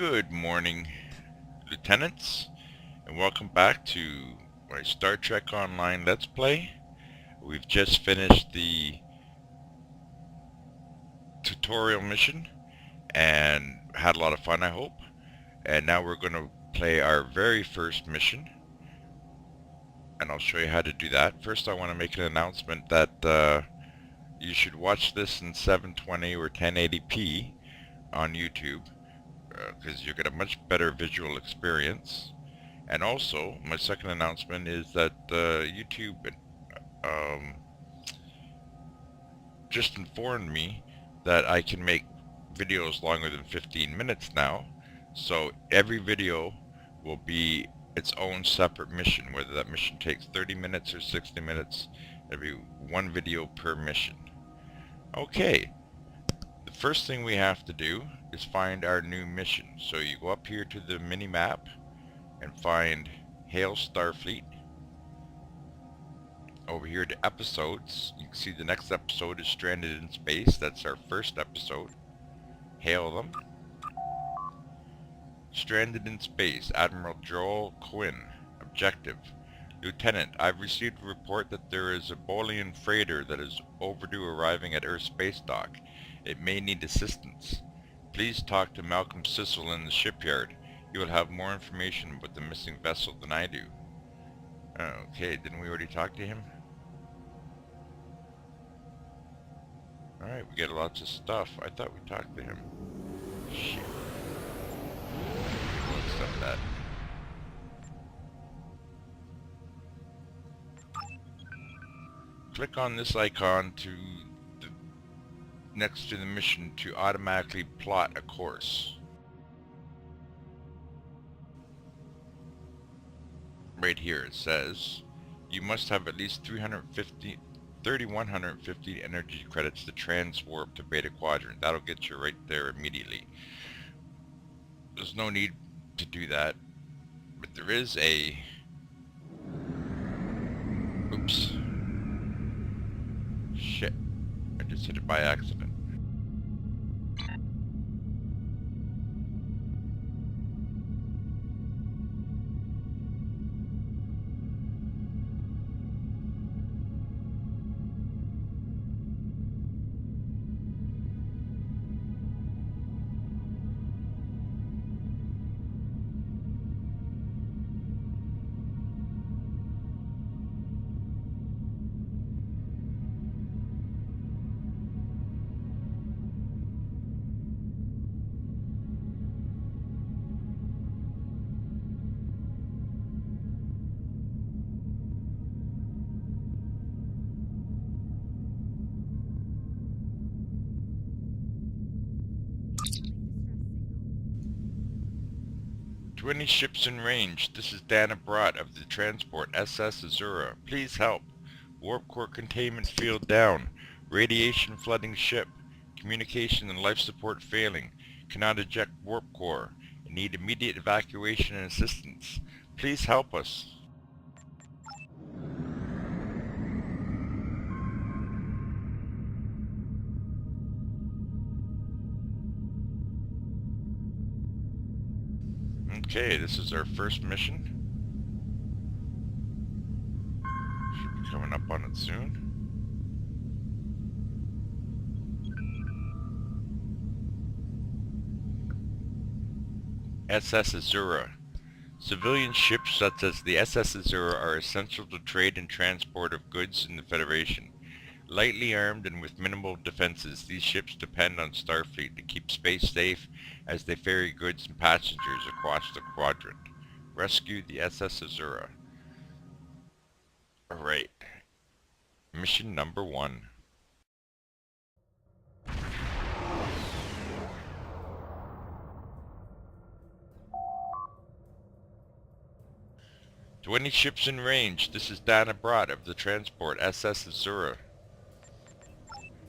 Good morning, Lieutenants, and welcome back to my Star Trek Online Let's Play. We've just finished the tutorial mission and had a lot of fun, I hope. And now we're going to play our very first mission, and I'll show you how to do that. First, I want to make an announcement that you should watch this in 720 or 1080p on YouTube, because you get a much better visual experience. And also, my second announcement is that YouTube just informed me that I can make videos longer than 15 minutes now. So every video will be its own separate mission, whether that mission takes 30 minutes or 60 minutes. It'll be one video per mission. Okay, the first thing we have to do is find our new mission. So you go up here to the mini map and find Hail Starfleet. Over here to episodes, you can see the next episode is Stranded in Space. That's our first episode. Hail them. Stranded in Space, Admiral Joel Quinn. Objective: Lieutenant, I've received a report that there is a Bolian freighter that is overdue arriving at Earth Space Dock. It may need assistance. Please talk to Malcolm Sissel in the shipyard. He will have more information about the missing vessel than I do. Okay, didn't we already talk to him? Alright, we get lots of stuff. I thought we talked to him. Shit. We'll accept that. Click on this icon next to the mission to automatically plot a course. Right here it says you must have at least 3,150 energy credits to transwarp to Beta Quadrant. That'll get you right there immediately. There's no need to do that, but there is a... Oops. Shit. I just hit it by accident. To any ships in range, this is Dana Brott of the transport SS Azura. Please help. Warp core containment field down. Radiation flooding ship. Communication and life support failing. Cannot eject warp core. Need immediate evacuation and assistance. Please help us. Okay, this is our first mission. Should be coming up on it soon. SS Azura. Civilian ships such as the SS Azura are essential to trade and transport of goods in the Federation. Lightly armed and with minimal defenses, these ships depend on Starfleet to keep space safe as they ferry goods and passengers across the quadrant. Rescue the SS Azura. Alright. Mission number 1. To any ships in range, this is Dana Brott of the transport SS Azura.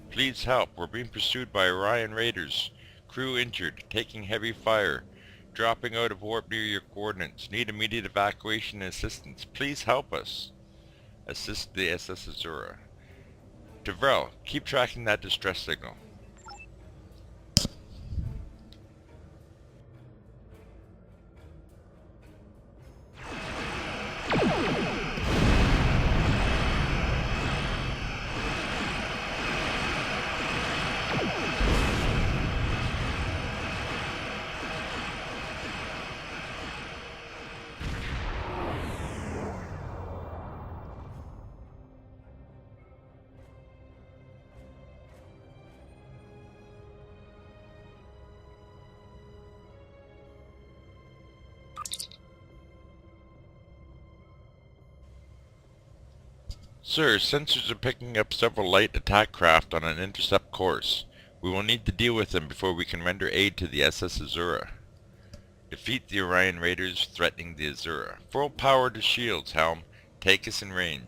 Please help. We're being pursued by Orion Raiders. Crew injured. Taking heavy fire. Dropping out of warp near your coordinates. Need immediate evacuation and assistance. Please help us. Assist the SS Azura. Devrel, keep tracking that distress signal. Sir, sensors are picking up several light attack craft on an intercept course. We will need to deal with them before we can render aid to the SS Azura. Defeat the Orion Raiders threatening the Azura. Full power to shields, Helm. Take us in range.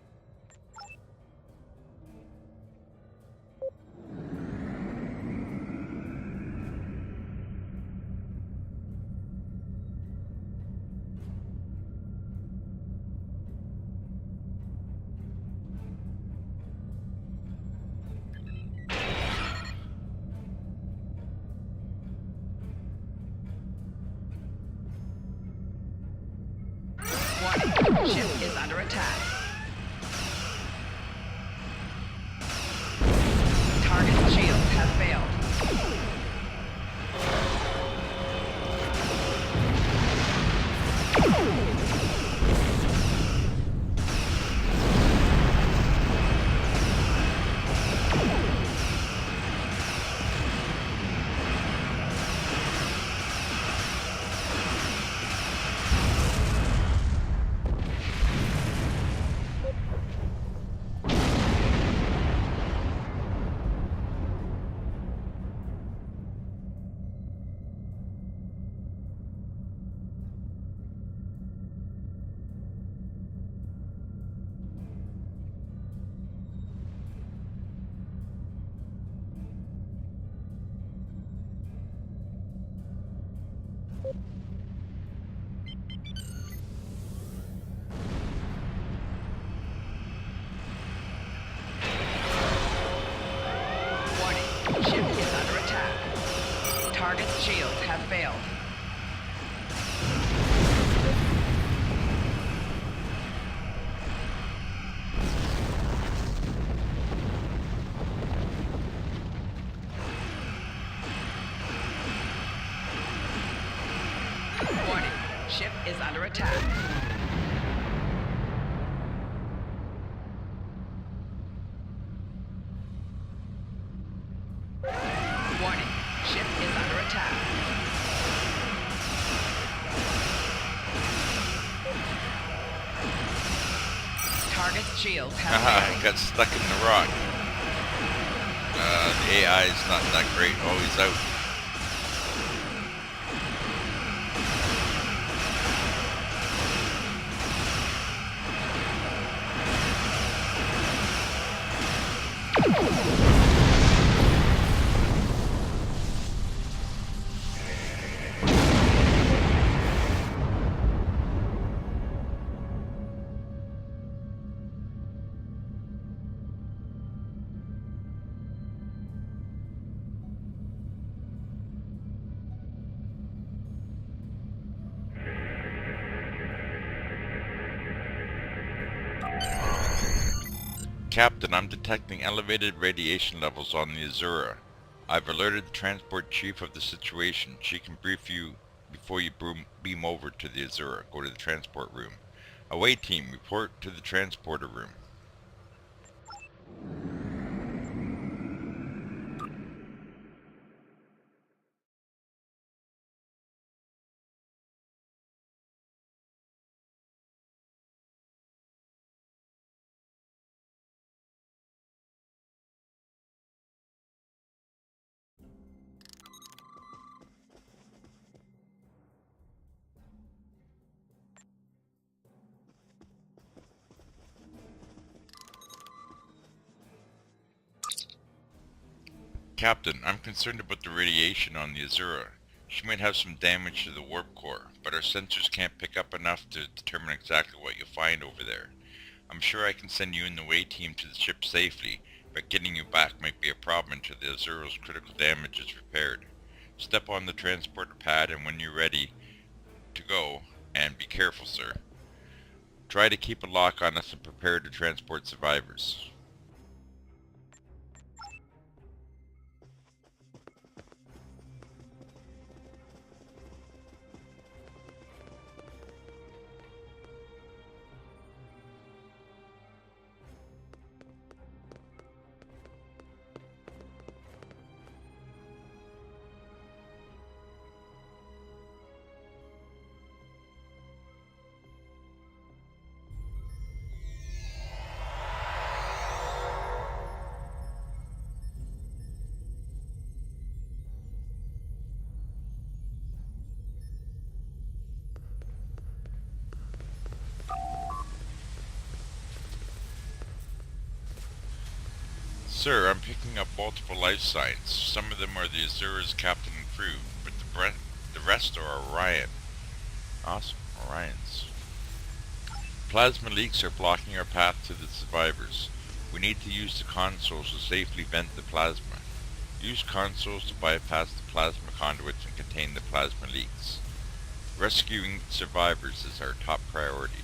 Warning, ship is under attack. Target shields have failed. Warning, ship is under attack. Target shields have failed. Warning, ship is under attack. Warning, ship is under attack. Target's shields have Haha, failed. I got stuck in the rock. The AI is not that great. Oh, he's out. Captain, I'm detecting elevated radiation levels on the Azura. I've alerted the transport chief of the situation. She can brief you before you beam over to the Azura. Go to the transport room. Away team, report to the transporter room. Captain, I'm concerned about the radiation on the Azura. She might have some damage to the warp core, but our sensors can't pick up enough to determine exactly what you'll find over there. I'm sure I can send you and the way team to the ship safely, but getting you back might be a problem until the Azura's critical damage is repaired. Step on the transporter pad and when you're ready to go, and be careful, sir. Try to keep a lock on us and prepare to transport survivors. Sir, I'm picking up multiple life signs. Some of them are the Azura's captain and crew, but the rest are Orion. Awesome, Orions. Plasma leaks are blocking our path to the survivors. We need to use the consoles to safely vent the plasma. Use consoles to bypass the plasma conduits and contain the plasma leaks. Rescuing survivors is our top priority.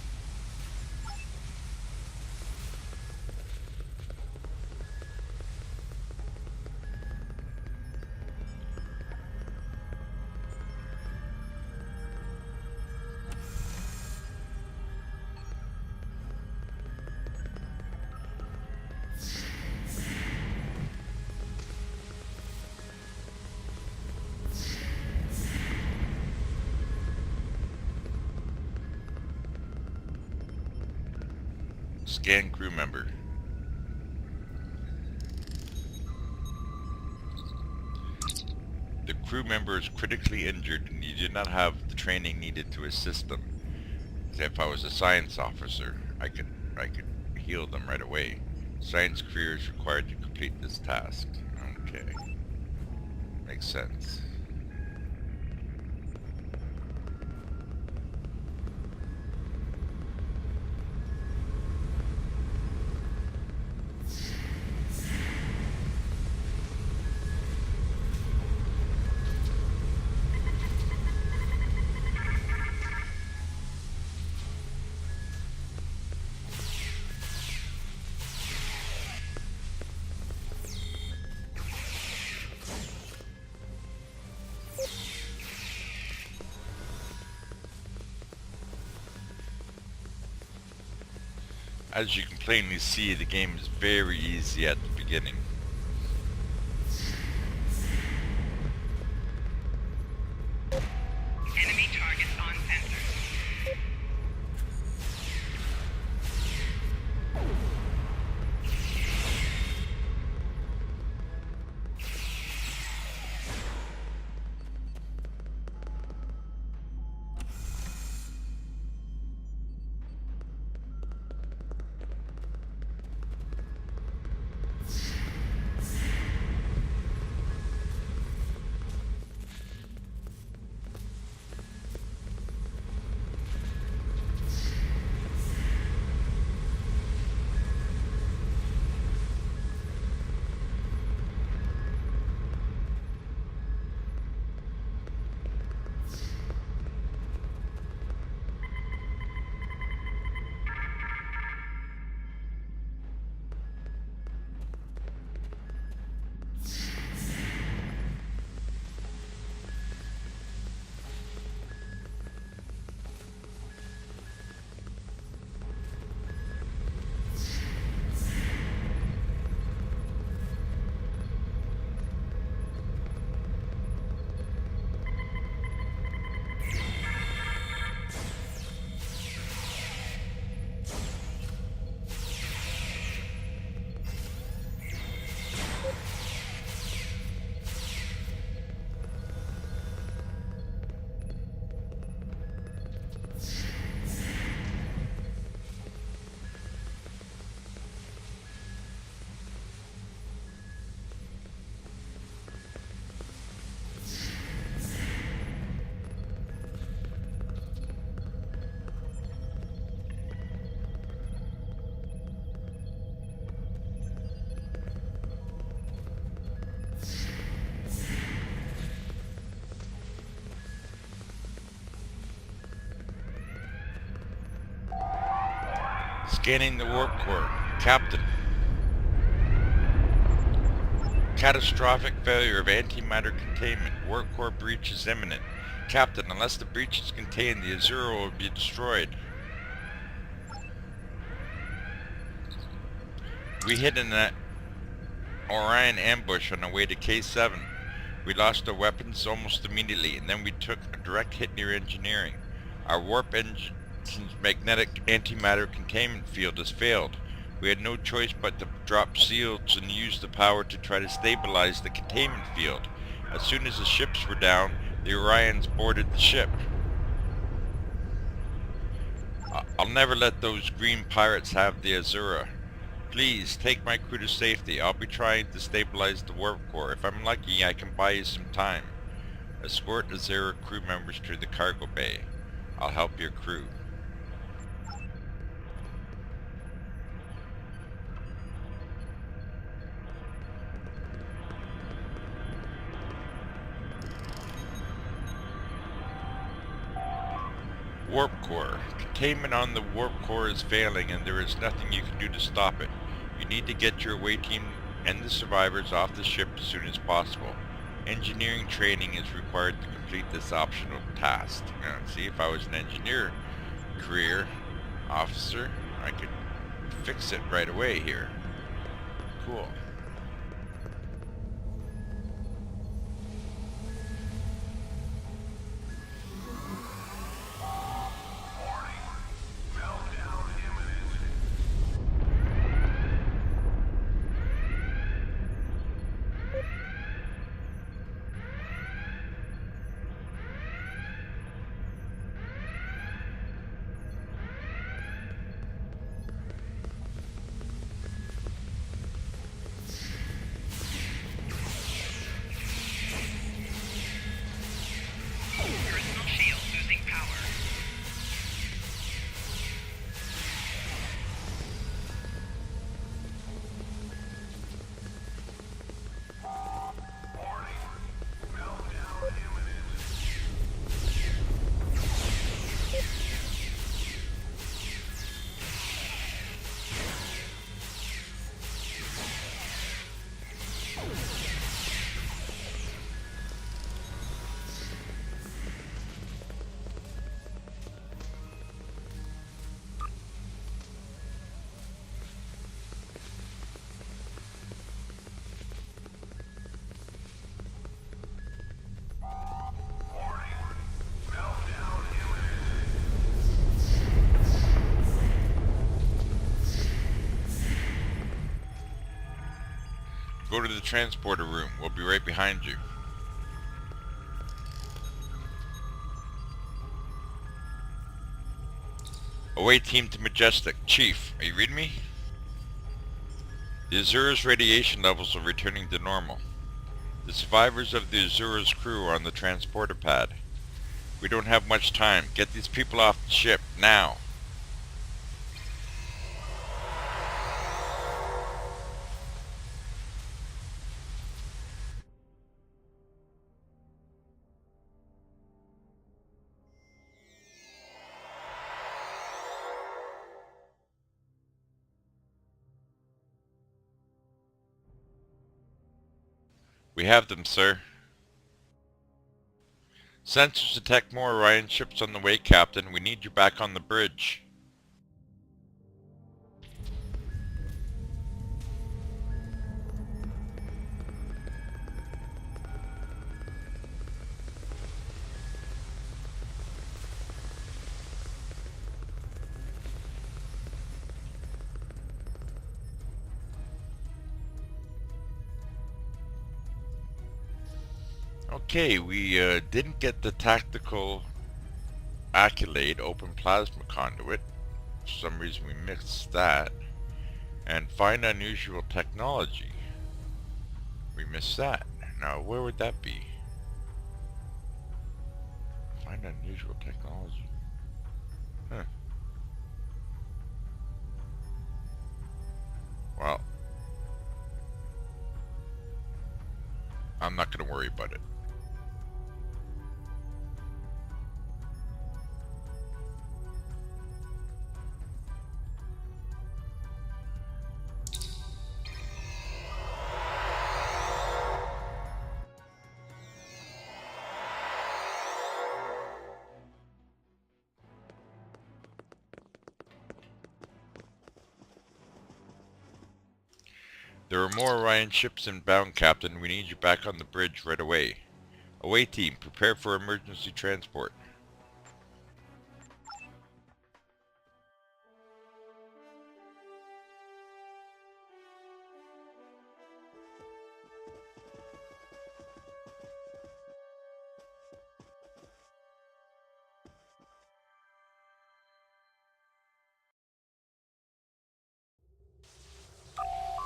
Scan crew member. The crew member is critically injured and you do not have the training needed to assist them. If I was a science officer, I could heal them right away. Science career is required to complete this task. Okay. Makes sense. As you can plainly see, the game is very easy at the beginning. Enemy targets on sensor. Scanning the warp core. Captain. Catastrophic failure of antimatter containment. Warp core breach is imminent. Captain, unless the breach is contained, the Azura will be destroyed. We hit an Orion ambush on our way to K7. We lost our weapons almost immediately, and then we took a direct hit near engineering. Our warp engine's magnetic antimatter containment field has failed. We had no choice but to drop shields and use the power to try to stabilize the containment field. As soon as the ships were down, the Orions boarded the ship. I'll never let those green pirates have the Azura. Please, take my crew to safety. I'll be trying to stabilize the warp core. If I'm lucky, I can buy you some time. Escort the Zero crew members to the cargo bay. I'll help your crew. Warp core. Containment on the warp core is failing and there is nothing you can do to stop it. You need to get your away team and the survivors off the ship as soon as possible. Engineering training is required to complete this optional task. See, if I was an engineer career officer, I could fix it right away here. Cool. Personal shield losing power. Go to the transporter room. We'll be right behind you. Away team to Majestic. Chief, are you reading me? The Azura's radiation levels are returning to normal. The survivors of the Azura's crew are on the transporter pad. We don't have much time. Get these people off the ship, now. We have them, sir. Sensors detect more Orion ships on the way, Captain. We need you back on the bridge. Okay, we didn't get the tactical accolade, open plasma conduit. For some reason we missed that. And find unusual technology. We missed that. Now, where would that be? Find unusual technology. Huh. Well, I'm not going to worry about it. There are more Orion ships inbound, Captain. We need you back on the bridge right away. Away team, prepare for emergency transport.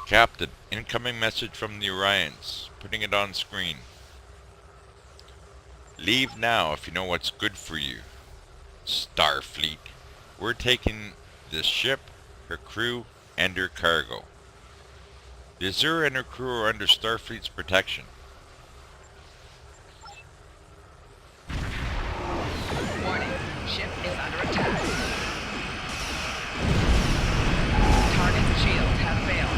Captain, incoming message from the Orions. Putting it on screen. Leave now if you know what's good for you. Starfleet. We're taking this ship, her crew, and her cargo. The Azura and her crew are under Starfleet's protection. Warning. Ship is under attack. Target's shields have failed.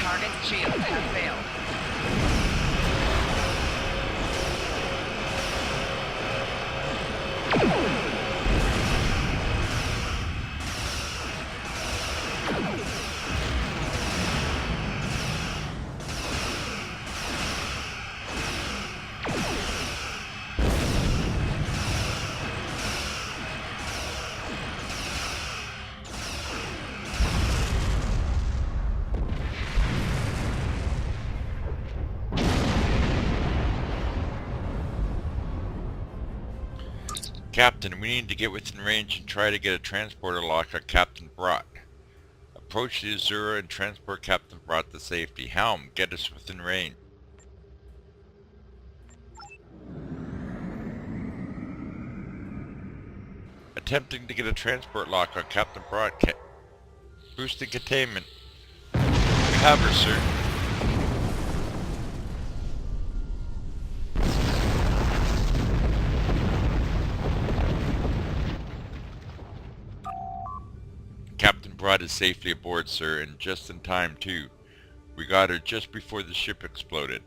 Target's shields have failed. Captain, we need to get within range and try to get a transporter lock on Captain Brott. Approach the Azura and transport Captain Brott to safety. Helm, get us within range. Attempting to get a transport lock on Captain Brott. Boosting containment. We have her, sir. Captain Brott is safely aboard, sir, and just in time, too. We got her just before the ship exploded.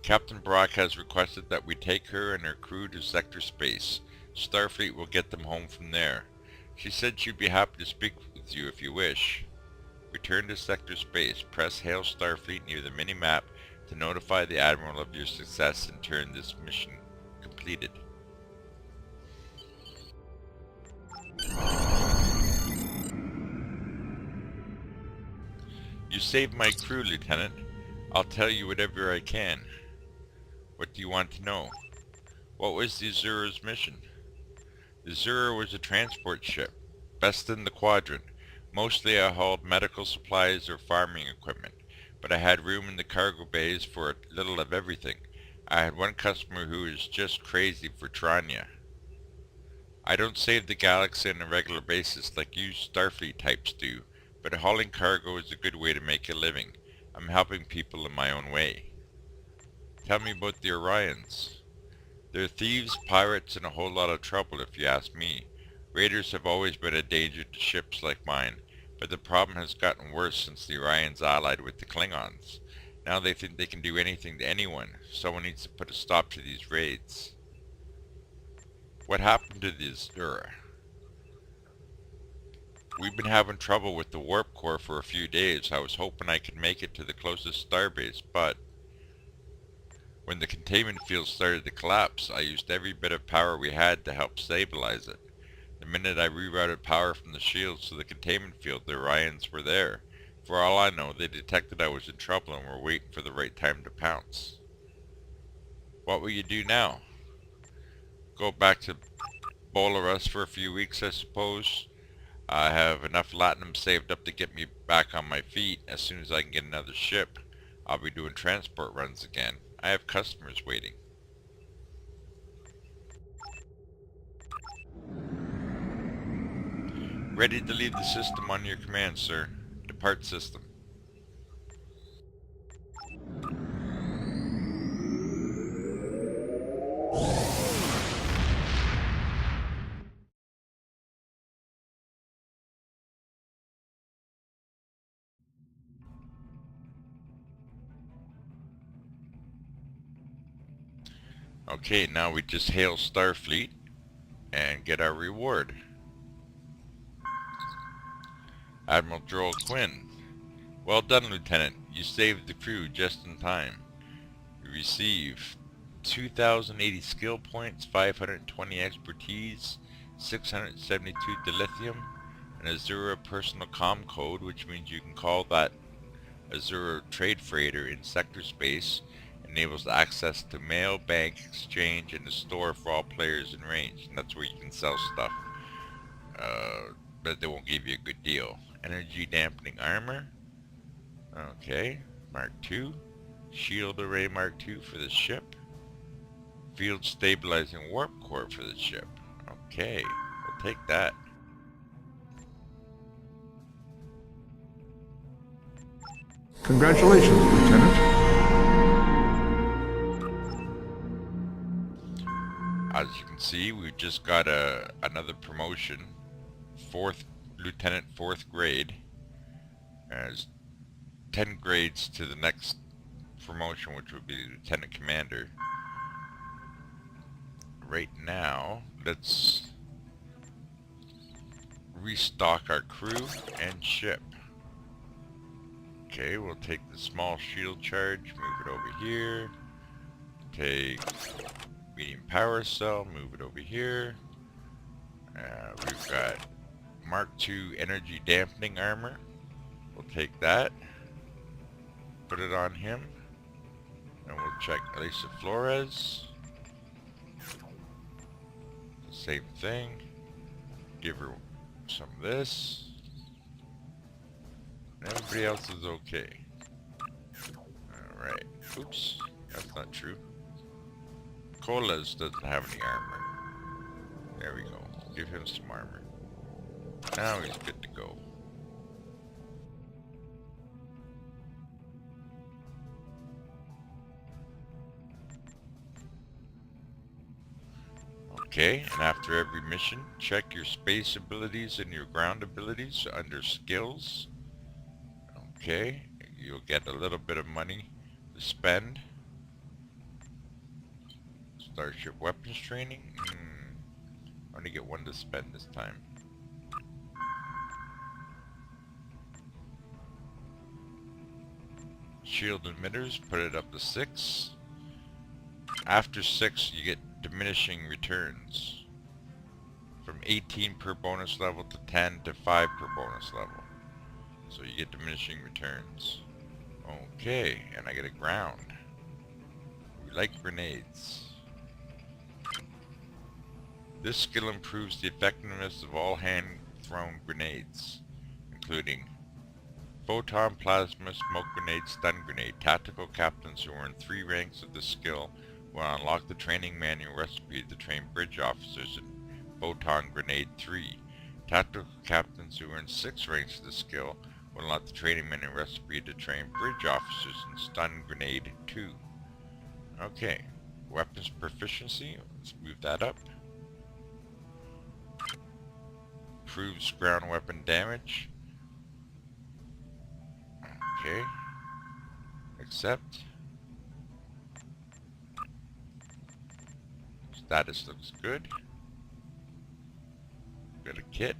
Captain Brock has requested that we take her and her crew to sector space. Starfleet will get them home from there. She said she'd be happy to speak with you if you wish. Return to sector space. Press Hail Starfleet near the mini-map to notify the Admiral of your success and turn this mission completed. You saved my crew, Lieutenant. I'll tell you whatever I can. What do you want to know? What was the Azura's mission? The Azura was a transport ship, best in the quadrant. Mostly I hauled medical supplies or farming equipment, but I had room in the cargo bays for a little of everything. I had one customer who is just crazy for Tranya. I don't save the galaxy on a regular basis like you Starfleet types do, but hauling cargo is a good way to make a living. I'm helping people in my own way. Tell me about the Orions. They're thieves, pirates, and a whole lot of trouble if you ask me. Raiders have always been a danger to ships like mine, but the problem has gotten worse since the Orions allied with the Klingons. Now they think they can do anything to anyone. Someone needs to put a stop to these raids. What happened to the Azura? We've been having trouble with the warp core for a few days. I was hoping I could make it to the closest starbase, but when the containment field started to collapse, I used every bit of power we had to help stabilize it. The minute I rerouted power from the shields to the containment field, the Orions were there. For all I know, they detected I was in trouble and were waiting for the right time to pounce. What will you do now? Go back to Bolarus for a few weeks, I suppose. I have enough latinum saved up to get me back on my feet. As soon as I can get another ship, I'll be doing transport runs again. I have customers waiting. Ready to leave the system on your command, sir. Depart system. Okay, now we just hail Starfleet and get our reward. Admiral Joel Quinn. Well done, Lieutenant. You saved the crew just in time. You receive 2,080 skill points, 520 expertise, 672 dilithium, and a 0 personal comm code, which means you can call that a 0 trade freighter in sector space. Enables access to mail, bank, exchange, and the store for all players in range. And that's where you can sell stuff. But they won't give you a good deal. Energy dampening armor. Okay. Mark II. Shield array Mark II for the ship. Field stabilizing warp core for the ship. Okay. We'll take that. Congratulations, Lieutenant. As you can see, we've just got another promotion. 4th Lieutenant, 4th grade. As 10 grades to the next promotion, which would be Lieutenant Commander. Right now, let's restock our crew and ship. Okay, we'll take the small shield charge, move it over here. Take medium power cell, move it over here. We've got Mark II energy dampening armor. We'll take that. Put it on him. And we'll check Elisa Flores. Same thing. Give her some of this. Everybody else is okay. Alright. Oops. That's not true. Colas doesn't have any armor. There we go. Give him some armor. Now he's good to go. Okay, and after every mission, check your space abilities and your ground abilities under skills. Okay, you'll get a little bit of money to spend. Starship weapons training. I only get one to spend this time. Shield emitters, put it up to 6. After 6, you get diminishing returns. From 18 per bonus level to 10 to 5 per bonus level. So you get diminishing returns. Okay, and I get a ground. We like grenades. This skill improves the effectiveness of all hand-thrown grenades, including photon, plasma, smoke grenade, stun grenade. Tactical captains who earn 3 ranks of this skill will unlock the training manual recipe to train bridge officers in photon grenade 3. Tactical captains who earn 6 ranks of the skill will unlock the training manual recipe to train bridge officers in stun grenade 2. Okay, weapons proficiency, let's move that up. Improves ground weapon damage. Okay. Accept. Status looks good. Got a kit.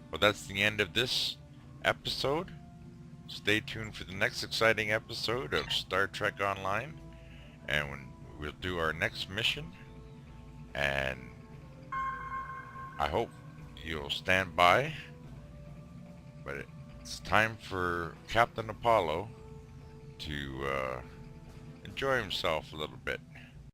Well, that's the end of this episode. Stay tuned for the next exciting episode of Star Trek Online, and we'll do our next mission, and I hope you'll stand by. But it's time for Captain Apollo to enjoy himself a little bit.